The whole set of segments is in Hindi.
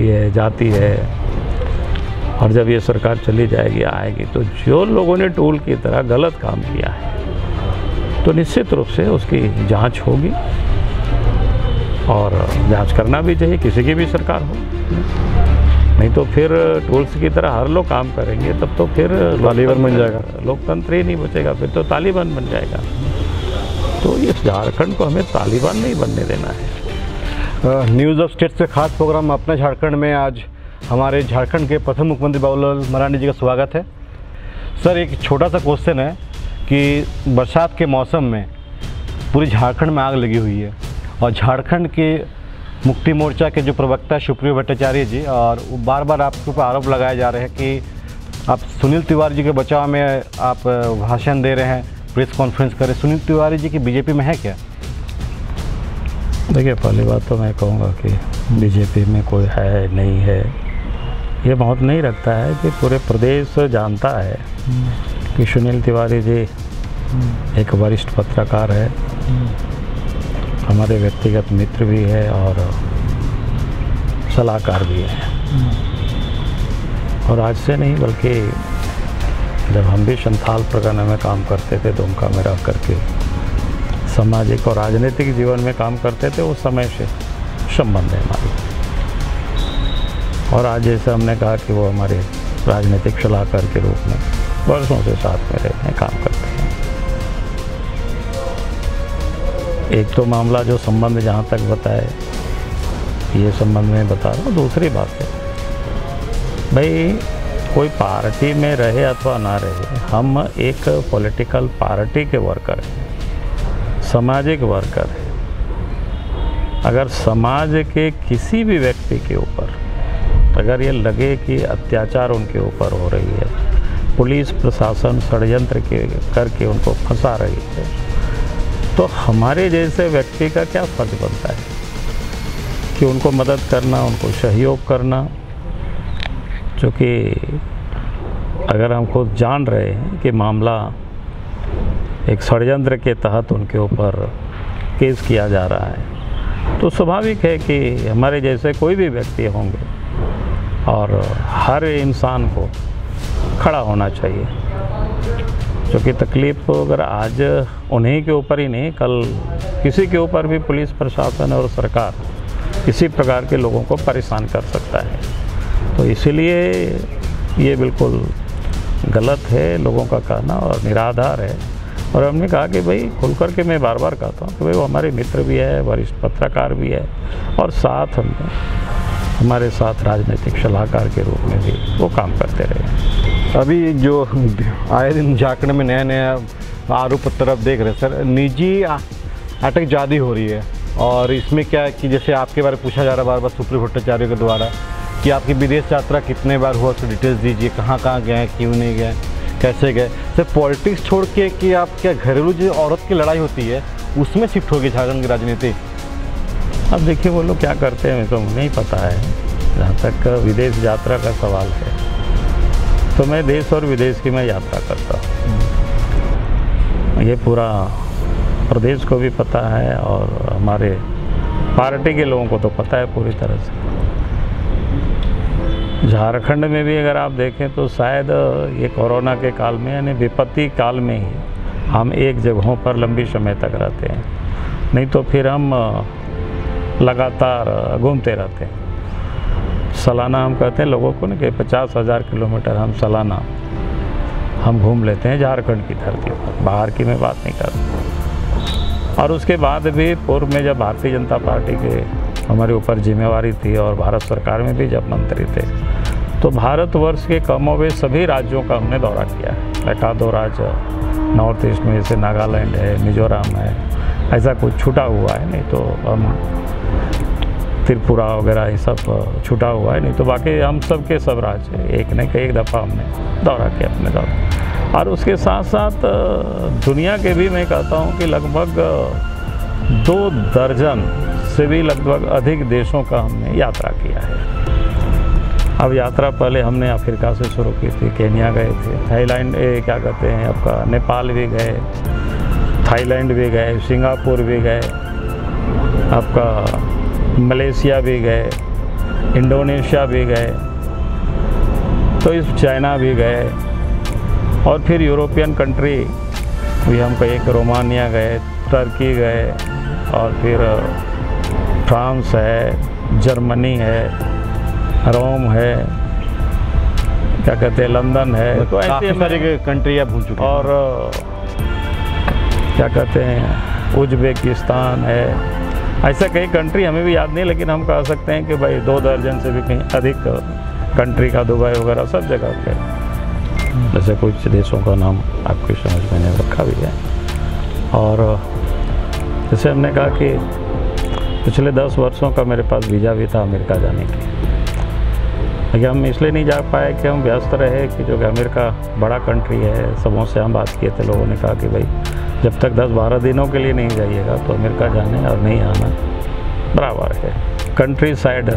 है, जाती है, और जब ये सरकार चली जाएगी आएगी तो जो लोगों ने टूल की तरह गलत काम किया है तो निश्चित रूप से उसकी जांच होगी, और जांच करना भी चाहिए, किसी की भी सरकार हो। नहीं तो फिर टूल्स की तरह हर लोग काम करेंगे, तब तो फिर तालिबान बन जाएगा, लोकतंत्र ही नहीं बचेगा, फिर तो तालिबान बन जाएगा। तो इस झारखंड को हमें तालिबान नहीं बनने देना है। न्यूज़ ऑफ स्टेट से खास प्रोग्राम अपने झारखंड में आज हमारे झारखंड के प्रथम मुख्यमंत्री बाबूलाल मरांडी जी का स्वागत है। सर, एक छोटा सा क्वेश्चन है कि बरसात के मौसम में पूरी झारखंड में आग लगी हुई है, और झारखंड के मुक्ति मोर्चा के जो प्रवक्ता सुप्रियो भट्टाचार्य जी, और बार बार आपके ऊपर आरोप लगाए जा रहे हैं कि आप सुनील तिवारी जी के बचाव में आप भाषण दे रहे हैं, प्रेस कॉन्फ्रेंस कर रहे हैं। सुनील तिवारी जी की बीजेपी में है क्या? देखिए, पहली बात तो मैं कहूँगा कि बीजेपी में कोई है नहीं है, ये बहुत नहीं रखता है कि पूरे प्रदेश जानता है कि सुनील तिवारी जी एक वरिष्ठ पत्रकार है, हमारे व्यक्तिगत मित्र भी है और सलाहकार भी है। और आज से नहीं बल्कि जब हम भी संथाल परगना में काम करते थे, दुमका में रह करके सामाजिक और राजनीतिक जीवन में काम करते थे, उस समय से संबंध है हमारी। और आज जैसे हमने कहा कि वो हमारे राजनीतिक सलाहकार के रूप में वर्षों से साथ में रहते हैं, काम करते हैं। एक तो मामला जो संबंध जहाँ तक बताए, ये संबंध में बता रहा हूँ। दूसरी बात है भाई, कोई पार्टी में रहे अथवा ना रहे, हम एक पॉलिटिकल पार्टी के वर्कर हैं, सामाजिक वर्कर हैं। अगर समाज के किसी भी व्यक्ति के ऊपर अगर ये लगे कि अत्याचार उनके ऊपर हो रही है, पुलिस प्रशासन षड्यंत्र करके उनको फंसा रही है, तो हमारे जैसे व्यक्ति का क्या फर्ज बनता है कि उनको मदद करना, उनको सहयोग करना। क्योंकि अगर हम खुद जान रहे हैं कि मामला एक षड्यंत्र के तहत उनके ऊपर केस किया जा रहा है, तो स्वाभाविक है कि हमारे जैसे कोई भी व्यक्ति होंगे, और हर इंसान को खड़ा होना चाहिए। क्योंकि तकलीफ़ अगर आज उन्हीं के ऊपर ही नहीं, कल किसी के ऊपर भी पुलिस प्रशासन और सरकार किसी प्रकार के लोगों को परेशान कर सकता है। तो इसीलिए ये बिल्कुल गलत है लोगों का कहना और निराधार है। और हमने कहा कि भाई खुल कर के मैं बार बार कहता हूँ कि भाई वो हमारे मित्र भी है, वरिष्ठ पत्रकार भी है, और साथ हमने हमारे साथ राजनीतिक सलाहकार के रूप में भी वो काम करते रहे। अभी जो आए दिन झारखंड में नया नया आरोप तरफ देख रहे हैं सर, निजी अटक ज़्यादा हो रही है, और इसमें क्या है कि जैसे आपके बारे में पूछा जा रहा है बार बार सुप्रियो भट्टाचार्य के द्वारा कि आपकी विदेश यात्रा कितने बार हुआ, उसकी डिटेल्स दीजिए, कहाँ कहाँ गए, क्यों नहीं गए, कैसे गए। सर, पॉलिटिक्स छोड़ के कि आप क्या घरेलू जो औरत की लड़ाई होती है उसमें शिफ्ट होगी झारखंड की राजनीति? अब देखिए वो लोग क्या करते हैं तो नहीं पता है। जहाँ तक विदेश यात्रा का सवाल है तो मैं देश और विदेश की मैं यात्रा करता हूँ, ये पूरा प्रदेश को भी पता है और हमारे पार्टी के लोगों को तो पता है पूरी तरह से। झारखंड में भी अगर आप देखें तो शायद ये कोरोना के काल में यानी विपत्ति काल में ही हम एक जगहों पर लंबी समय तक रहते हैं, नहीं तो फिर हम लगातार घूमते रहते हैं। सालाना हम कहते हैं लोगों को ना कि 50,000 किलोमीटर हम सालाना हम घूम लेते हैं झारखंड की धरती पर, बाहर की मैं बात नहीं कर रहा। और उसके बाद भी पूर्व में जब भारतीय जनता पार्टी के हमारे ऊपर जिम्मेवारी थी और भारत सरकार में भी जब मंत्री थे, तो भारतवर्ष के कमोबेश सभी राज्यों का हमने दौरा किया है। एक आध दो राज्य नॉर्थ ईस्ट में जैसे नागालैंड है, मिजोरम है, ऐसा कुछ छूटा हुआ है, नहीं तो हम त्रिपुरा वगैरह ये सब छूटा हुआ है, नहीं तो बाकी हम सब के सब राज्य एक न एक दफ़ा हमने दौरा किया अपने दौरा। और उसके साथ साथ दुनिया के भी मैं कहता हूँ कि लगभग 2 दर्जन से भी लगभग अधिक देशों का हमने यात्रा किया है। अब यात्रा पहले हमने अफ्रीका से शुरू की थी, केन्या गए थे, थाईलैंड क्या कहते हैं आपका नेपाल भी गए, थाईलैंड भी गए, सिंगापुर भी गए, आपका मलेशिया भी गए, इंडोनेशिया भी गए, तो इस चाइना भी गए, और फिर यूरोपियन कंट्री भी हम कहीं रोमानिया गए, टर्की गए, और फिर फ्रांस है, जर्मनी है, रोम है, क्या कहते हैं, लंदन है। तो ऐसे सारी कंट्री आप घूम चुके हैं। और क्या कहते हैं, उज्बेकिस्तान है, ऐसा कई कंट्री हमें भी याद नहीं, लेकिन हम कह सकते हैं कि भाई 2 दर्जन से भी कहीं अधिक कंट्री का, दुबई वगैरह सब जगह पे, जैसे कुछ देशों का नाम आपकी समझ में नहीं रखा भी है। और जैसे हमने कहा कि पिछले 10 वर्षों का मेरे पास वीज़ा भी था अमेरिका जाने की, लेकिन हम इसलिए नहीं जा पाए कि हम व्यस्त रहे, कि जो कि अमेरिका बड़ा कंट्री है। सबों से हम बात किए थे, लोगों ने कहा कि भाई जब तक 10-12 दिनों के लिए नहीं जाइएगा तो अमेरिका जाने और नहीं आना बराबर है। कंट्री साइड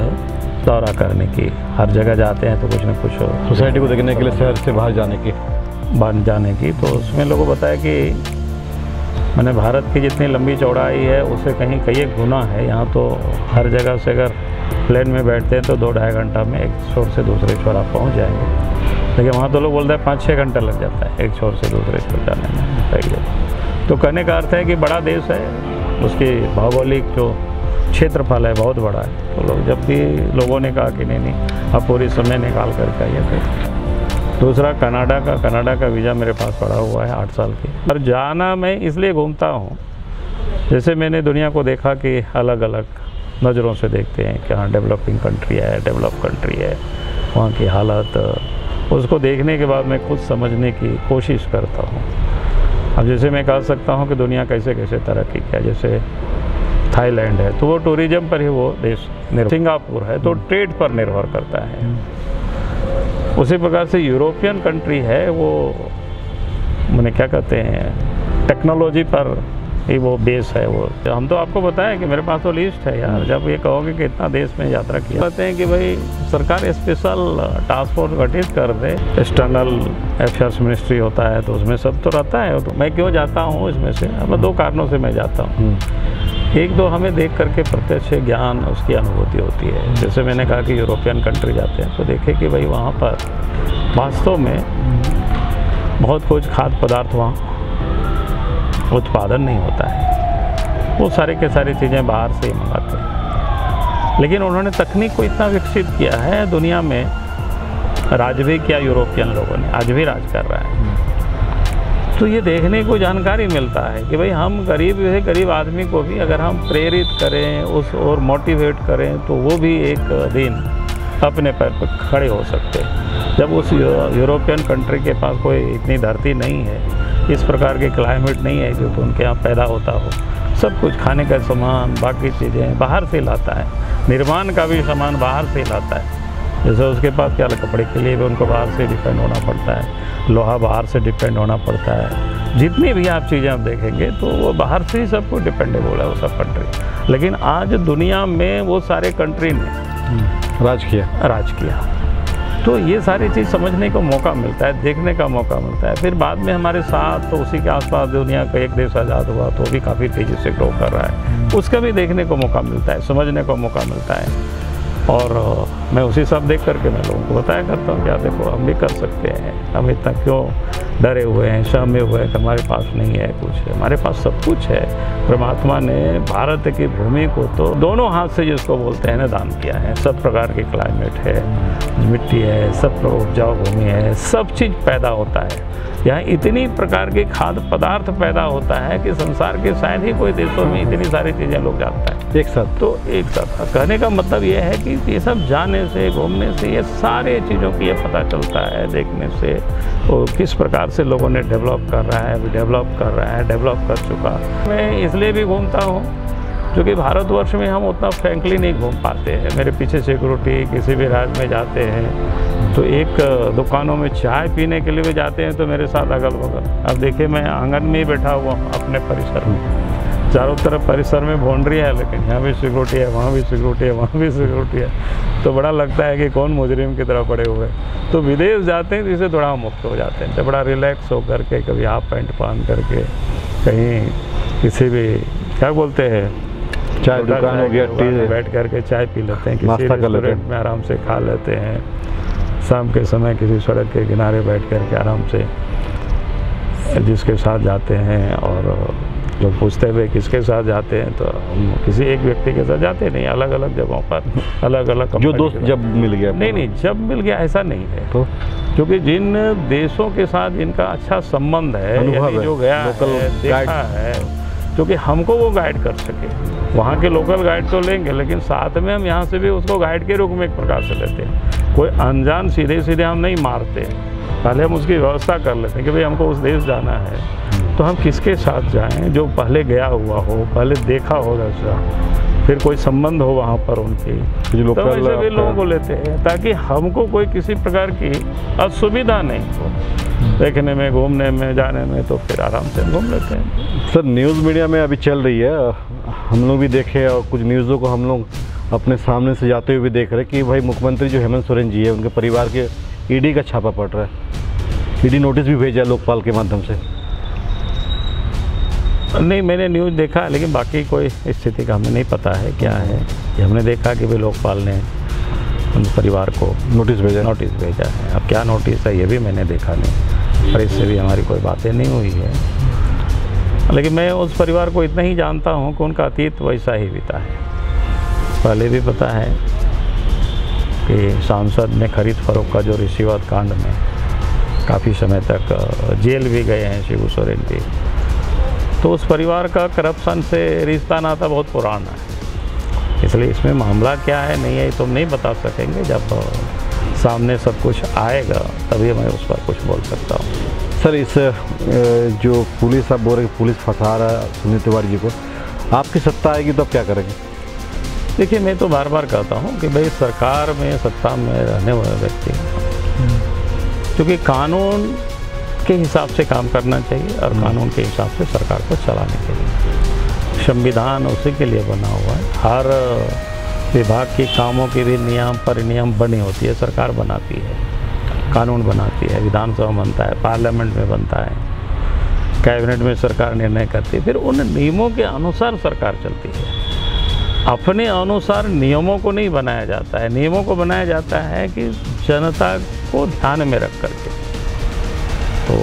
दौरा करने की, हर जगह जाते हैं तो कुछ ना कुछ सोसाइटी को देखने के लिए, शहर से बाहर जाने की, तो उसमें लोगों को बताया कि मैंने भारत की जितनी लंबी चौड़ाई है उससे कई एक गुना है। यहाँ तो हर जगह से अगर प्लेन में बैठते हैं तो 2-2.5 घंटा में एक छोर से दूसरे छोर आप पहुँच जाएंगे, लेकिन वहाँ तो लोग बोलते हैं 5-6 घंटे लग जाता है एक छोर से दूसरे छोर जाने में। तो कहने का अर्थ है कि बड़ा देश है, उसकी भौगोलिक जो क्षेत्रफल है बहुत बड़ा है। तो लोग जब भी लोगों ने कहा कि नहीं अब पूरी समय निकाल करके आइए। फिर दूसरा कनाडा का वीज़ा मेरे पास पड़ा हुआ है 8 साल की। और जाना मैं इसलिए घूमता हूँ, जैसे मैंने दुनिया को देखा कि अलग अलग नज़रों से देखते हैं कि हाँ डेवलपिंग कंट्री है, डेवलप कंट्री है, वहाँ की हालत, उसको देखने के बाद मैं खुद समझने की कोशिश करता हूँ। अब जैसे मैं कह सकता हूँ कि दुनिया कैसे कैसे तरक्की किया, जैसे थाईलैंड है तो वो टूरिज्म पर ही वो देश निर्भर, सिंगापुर है तो ट्रेड पर निर्भर करता है। उसी प्रकार से यूरोपियन कंट्री है, वो मैंने क्या कहते हैं, टेक्नोलॉजी पर ही वो बेस है। वो हम तो आपको बताएं कि मेरे पास तो लिस्ट है यार, जब ये कहोगे कि इतना देश में यात्रा किया, कहते हैं कि भाई सरकार स्पेशल टास्क फोर्स गठित कर दे, एक्सटर्नल अफेयर्स मिनिस्ट्री होता है तो उसमें सब तो रहता है। तो मैं क्यों जाता हूँ इसमें से, अब 2 कारणों से मैं जाता हूँ। एक तो हमें देख करके प्रत्यक्ष ज्ञान, उसकी अनुभूति होती है। जैसे मैंने कहा कि यूरोपियन कंट्री जाते हैं तो देखें कि भाई वहाँ पर वास्तव में बहुत कुछ खाद्य पदार्थ वहाँ उत्पादन नहीं होता है, वो सारे के सारी चीज़ें बाहर से ही मंगाते हैं। लेकिन उन्होंने तकनीक को इतना विकसित किया है, दुनिया में राज भी किया यूरोपियन लोगों ने, आज भी राज कर रहा है। तो ये देखने को जानकारी मिलता है कि भाई हम गरीब आदमी को भी अगर हम प्रेरित करें उस और मोटिवेट करें तो वो भी एक दिन अपने पैर पर खड़े हो सकते हैं। जब उस यूरोपियन कंट्री के पास कोई इतनी धरती नहीं है, इस प्रकार के क्लाइमेट नहीं है जो तो उनके यहाँ पैदा होता हो, सब कुछ खाने का सामान, बाकी चीज़ें बाहर से लाता है, निर्माण का भी सामान बाहर से लाता है। जैसे उसके पास क्या कपड़े के लिए भी उनको बाहर से डिपेंड होना पड़ता है, लोहा बाहर से डिपेंड होना पड़ता है, जितनी भी आप चीज़ें आप देखेंगे तो वो बाहर से ही सब कुछ डिपेंडेबल है वो सब कंट्री। लेकिन आज दुनिया में वो सारे कंट्री ने राज किया। तो ये सारी चीज़ समझने को मौका मिलता है, देखने का मौका मिलता है। फिर बाद में हमारे साथ तो उसी के आसपास दुनिया का एक देश आज़ाद हुआ तो भी काफ़ी तेज़ी से ग्रो कर रहा है, उसका भी देखने को मौका मिलता है, समझने को मौका मिलता है। और मैं उसी सब देख करके मैं लोगों को बताया करता हूँ क्या देखो हम भी कर सकते हैं, हम इतना क्यों डरे हुए हैं, सहमे हुए हैं कि हमारे पास नहीं है कुछ, हमारे पास सब कुछ है। परमात्मा ने भारत की भूमि को तो दोनों हाथ से जिसको बोलते हैं ना दान किया है। सब प्रकार की क्लाइमेट है, मिट्टी है, सब उपजाऊ भूमि है, सब चीज़ पैदा होता है यहाँ। इतनी प्रकार के खाद्य पदार्थ पैदा होता है कि संसार के शायद ही कोई देशों में इतनी सारी चीज़ें लोग जानता है एक साथ। तो एक साथ कहने का मतलब ये है कि ये सब जाने से, घूमने से, ये सारे चीज़ों की ये पता चलता है, देखने से वो किस प्रकार से लोगों ने डेवलप कर रहा है, डेवलप कर चुका। मैं इसलिए भी घूमता हूँ क्योंकि भारतवर्ष में हम उतना फ्रैंकली नहीं घूम पाते हैं। मेरे पीछे सिक्योरिटी, किसी भी राज्य में जाते हैं तो एक दुकानों में चाय पीने के लिए भी जाते हैं तो मेरे साथ अगल बगल, अब देखिए मैं आंगन में ही बैठा हुआ अपने परिसर में, चारों तरफ परिसर में बाउंड्री है, लेकिन यहाँ भी सिक्योरिटी है, वहाँ भी सिक्योरिटी है, वहाँ भी सिक्योरिटी है। तो बड़ा लगता है कि कौन मुजरिम की तरह पड़े हुए। तो विदेश जाते हैं तो इससे थोड़ा मुक्त हो जाते हैं, तो बड़ा रिलैक्स होकर के, कभी हाफ पैंट पहन करके, कहीं किसी भी क्या बोलते हैं चाय दुकान हो गया, टी, बैठ करके चाय पी लेते हैं, किसी नाश्ता कर लेते हैं। रेस्टोरेंट में आराम से खा लेते हैं, शाम के समय किसी सड़क के किनारे बैठ करके आराम से जिसके साथ जाते हैं। और जो पूछते हुए किसके साथ जाते हैं, तो हम किसी एक व्यक्ति के साथ जाते नहीं, अलग अलग जगहों पर अलग अलग जो दोस्त जब मिल गया। नहीं, जब मिल गया ऐसा नहीं है, तो क्योंकि जिन देशों के साथ जिनका अच्छा संबंध है, यानी जो गया है, देखा है, क्योंकि हमको वो गाइड कर सके। वहाँ के लोकल गाइड तो लेंगे, लेकिन साथ में हम यहाँ से भी उसको गाइड के रूप में एक प्रकार से लेते हैं। कोई अनजान सीधे सीधे हम नहीं मारते, पहले हम उसकी व्यवस्था कर लेते हैं कि भाई हमको उस देश जाना है, तो हम किसके साथ जाएं जो पहले गया हुआ हो, पहले देखा हो दूसरा, फिर कोई संबंध हो वहाँ पर उनकी, तो वैसे भी लोगों को लेते हैं, ताकि हमको कोई किसी प्रकार की असुविधा नहीं हो देखने में, घूमने में, जाने में, तो फिर आराम से घूम लेते हैं। सर, न्यूज़ मीडिया में अभी चल रही है, हम लोग भी देखे और कुछ न्यूज़ों को हम लोग अपने सामने से जाते हुए भी देख रहे हैं कि भाई मुख्यमंत्री जो हेमंत सोरेन जी है, उनके परिवार के ईडी का छापा पड़ रहा है, ईडी नोटिस भी भेजा है लोकपाल के माध्यम से। नहीं, मैंने न्यूज़ देखा, लेकिन बाकी कोई स्थिति का हमें नहीं पता है क्या है। ये हमने देखा कि भाई लोकपाल ने उन परिवार को नोटिस भेजा है। अब क्या नोटिस है ये भी मैंने देखा नहीं, और इससे भी हमारी कोई बातें नहीं हुई है। लेकिन मैं उस परिवार को इतना ही जानता हूँ कि उनका अतीत वैसा ही बीता है। पहले भी पता है कि सांसद ने खरीद फरोख्त का जो रिश्वत कांड में काफ़ी समय तक जेल भी गए हैं शिबू सोरेन भी, तो उस परिवार का करप्शन से रिश्ता नाता बहुत पुराना है। इसलिए इसमें मामला क्या है नहीं है तो हम नहीं बता सकेंगे, जब सामने सब कुछ आएगा तभी मैं उस पर कुछ बोल सकता हूँ। सर, इस जो पुलिस आप बोल रहे पुलिस फंसा रहा है सुनील तिवारी जी को, आपकी सत्ता आएगी तो आप क्या करेंगे? देखिए, मैं तो बार बार कहता हूँ कि भाई सरकार में, सत्ता में रहने वाले व्यक्ति क्योंकि कानून के हिसाब से काम करना चाहिए और कानून के हिसाब से सरकार को चलाने के लिए संविधान उसी के लिए बना हुआ है। हर विभाग के कामों के भी नियम परिनियम बनी होती है, सरकार बनाती है, कानून बनाती है, विधानसभा बनता है, पार्लियामेंट में बनता है, कैबिनेट में सरकार निर्णय करती है, फिर उन नियमों के अनुसार सरकार चलती है। अपने अनुसार नियमों को नहीं बनाया जाता है, नियमों को बनाया जाता है कि जनता को ध्यान में रख करके। तो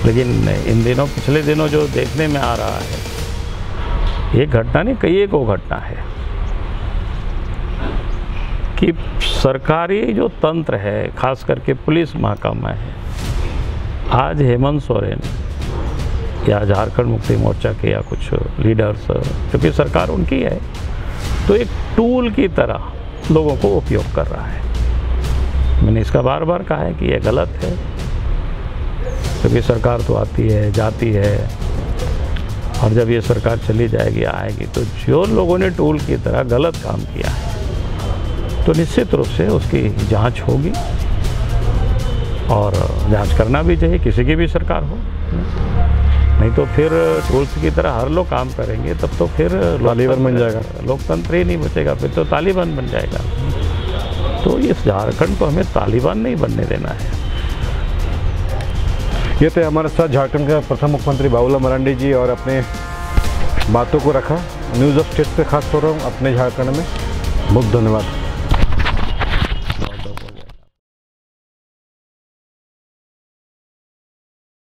लेकिन इन दिनों, पिछले दिनों जो देखने में आ रहा है, एक घटना नहीं कई एक घटना है कि सरकारी जो तंत्र है, खास करके पुलिस महकमा है, आज हेमंत सोरेन या झारखंड मुक्ति मोर्चा के या कुछ लीडर्स, क्योंकि सरकार उनकी है, तो एक टूल की तरह लोगों को उपयोग कर रहा है। मैंने इसका बार बार कहा है कि यह गलत है, क्योंकि सरकार तो आती है जाती है, और जब ये सरकार चली जाएगी आएगी, तो जो लोगों ने टूल की तरह गलत काम किया है तो निश्चित रूप से उसकी जांच होगी, और जांच करना भी चाहिए, किसी की भी सरकार हो। नहीं तो फिर टूल्स की तरह हर लोग काम करेंगे, तब तो फिर तालिबान बन जाएगा, लोकतंत्र ही नहीं बचेगा, फिर तो तालिबान बन जाएगा। तो इस झारखंड को हमें तालिबान नहीं बनने देना है। ये थे हमारे साथ झारखंड के प्रथम मुख्यमंत्री बाबूलाल मरांडी जी, और अपने बातों को रखा न्यूज़ ऑफ स्टेट पे खास तौर पर अपने झारखंड में। बहुत धन्यवाद।